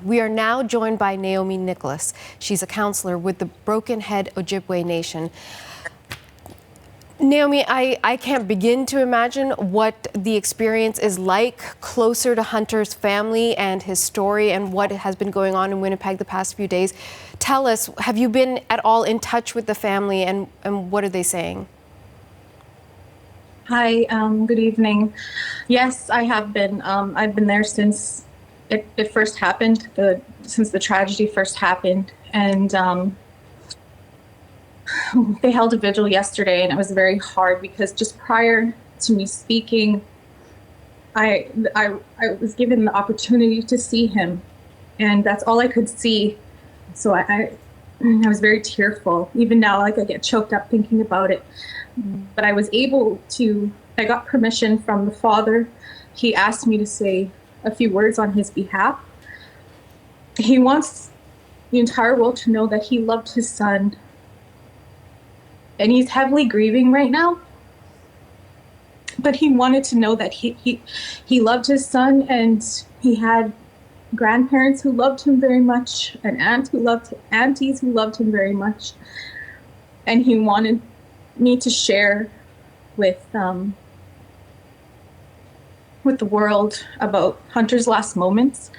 We are now joined by Naomi Nicholas. She's a councillor with the Brokenhead Ojibway Nation. Naomi, I can't begin to imagine what the experience is like closer to Hunter's family and his story and what has been going on in Winnipeg the past few days. Tell us, have you been at all in touch with the family and what are they saying? Hi, good evening. Yes, I have been. I've been there since it first happened, since the tragedy first happened. And they held a vigil yesterday, and it was very hard because just prior to me speaking, I was given the opportunity to see him, and that's all I could see. So I was very tearful. Even now, like, I get choked up thinking about it. But I was able to, I got permission from the father. He asked me to say a few words on his behalf. He wants the entire world to know that he loved his son. And he's heavily grieving right now. But he wanted to know that he loved his son, and he had grandparents who loved him very much, an aunties who loved him very much. And he wanted me to share with the world about Hunter's last moments.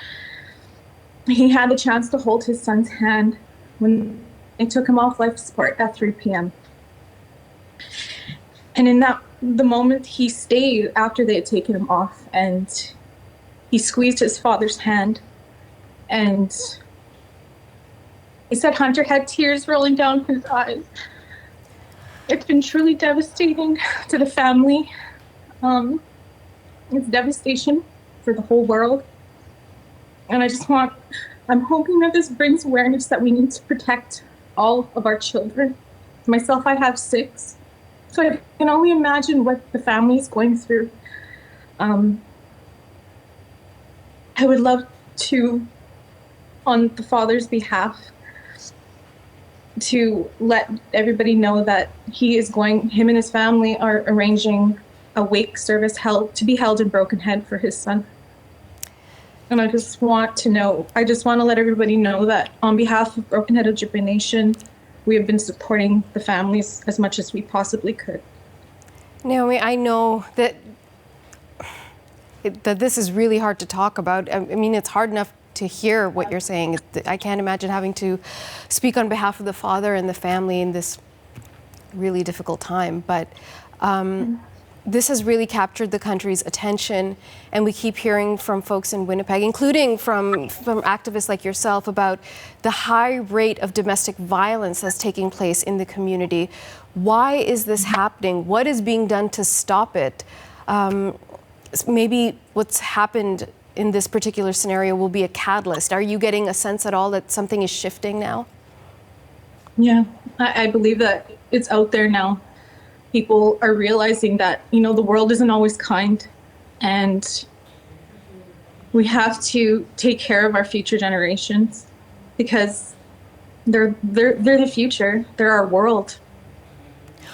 He had the chance to hold his son's hand when they took him off life support at 3 p.m. And in the moment, he stayed after they had taken him off, and he squeezed his father's hand, and he said Hunter had tears rolling down his eyes. It's been truly devastating to the family. It's devastation for the whole world. And I'm hoping that this brings awareness that we need to protect all of our children. Myself, I have 6. So I can only imagine what the family is going through. I would love to, on the father's behalf, to let everybody know that him and his family are arranging a wake service to be held in Brokenhead for his son. And I just want to let everybody know that on behalf of Brokenhead Ojibway Nation, we have been supporting the families as much as we possibly could. Naomi, I know that this is really hard to talk about. I mean, it's hard enough to hear what you're saying. I can't imagine having to speak on behalf of the father and the family in this really difficult time. But this has really captured the country's attention, and we keep hearing from folks in Winnipeg, including from activists like yourself, about the high rate of domestic violence that's taking place in the community. Why is this happening? What is being done to stop it? Maybe what's happened in this particular scenario will be a catalyst. Are you getting a sense at all that something is shifting now? Yeah, I believe that it's out there now. People are realizing that, the world isn't always kind, and we have to take care of our future generations because they're the future. They're our world.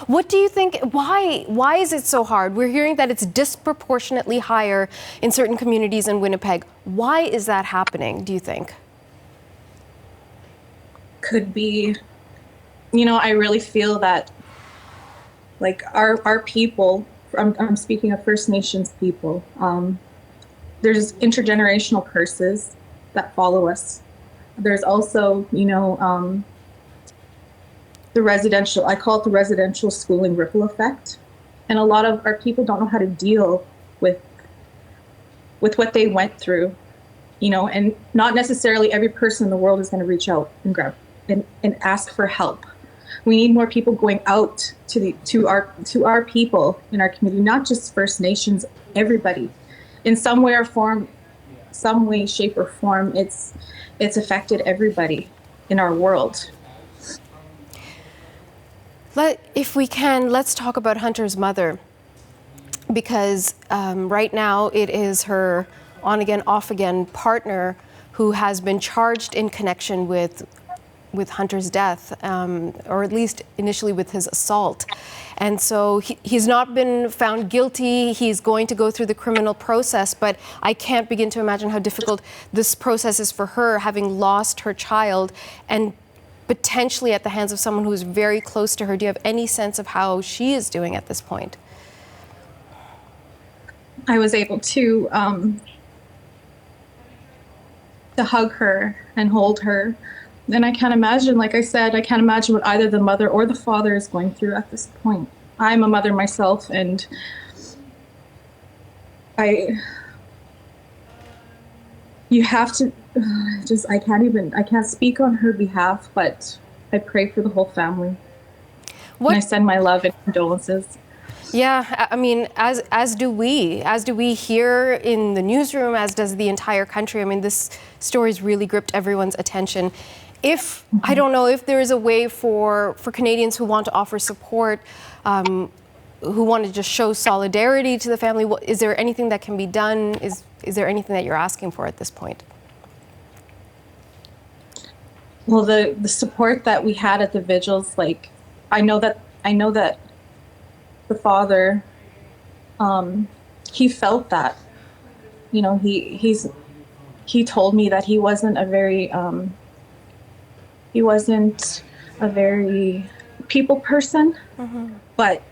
What do you think? Why is it so hard? We're hearing that it's disproportionately higher in certain communities in Winnipeg. Why is that happening, do you think? Could be, I really feel that, like, our people, I'm speaking of First Nations people, there's intergenerational curses that follow us. There's also, I call it the residential schooling ripple effect. And a lot of our people don't know how to deal with what they went through, and not necessarily every person in the world is going to reach out and grab and ask for help. We need more people going out to our people in our community, not just First Nations, everybody. In some way, shape, or form, it's affected everybody in our world. If we can, let's talk about Hunter's mother, because right now it is her on-again, off-again partner who has been charged in connection with with Hunter's death, or at least initially with his assault. And so he's not been found guilty. He's going to go through the criminal process, but I can't begin to imagine how difficult this process is for her, having lost her child and potentially at the hands of someone who is very close to her. Do you have any sense of how she is doing at this point? I was able to hug her and hold her. And I can't imagine, like I said, I can't imagine what either the mother or the father is going through at this point. I'm a mother myself, and you have to I can't speak on her behalf, but I pray for the whole family. And I send my love and condolences. Yeah, I mean, as do we here in the newsroom, as does the entire country. I mean, this story's really gripped everyone's attention. I don't know if there is a way for Canadians who want to offer support, who want to just show solidarity to the family. Is there anything that can be done? Is there anything that you're asking for at this point? Well, the support that we had at the vigils, like, I know that the father, he felt that, you know, he told me that he wasn't a very people person, but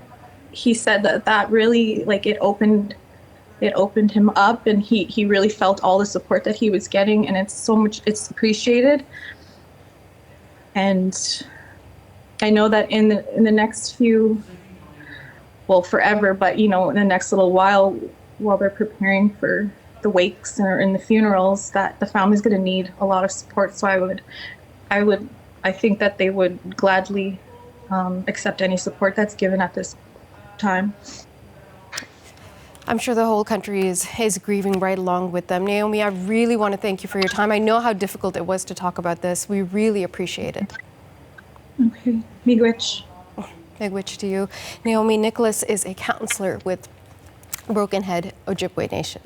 he said that really, like, it opened him up, and he really felt all the support that he was getting, and it's appreciated. And I know that in the next few, well, forever, but, you know, in the next little while they're preparing for the wakes or in the funerals, that the family's going to need a lot of support. So I think that they would gladly accept any support that's given at this time. I'm sure the whole country is grieving right along with them. Naomi, I really want to thank you for your time. I know how difficult it was to talk about this. We really appreciate it. Okay. Miigwech. Miigwech to you. Naomi Nicholas is a councillor with Brokenhead Ojibway Nation.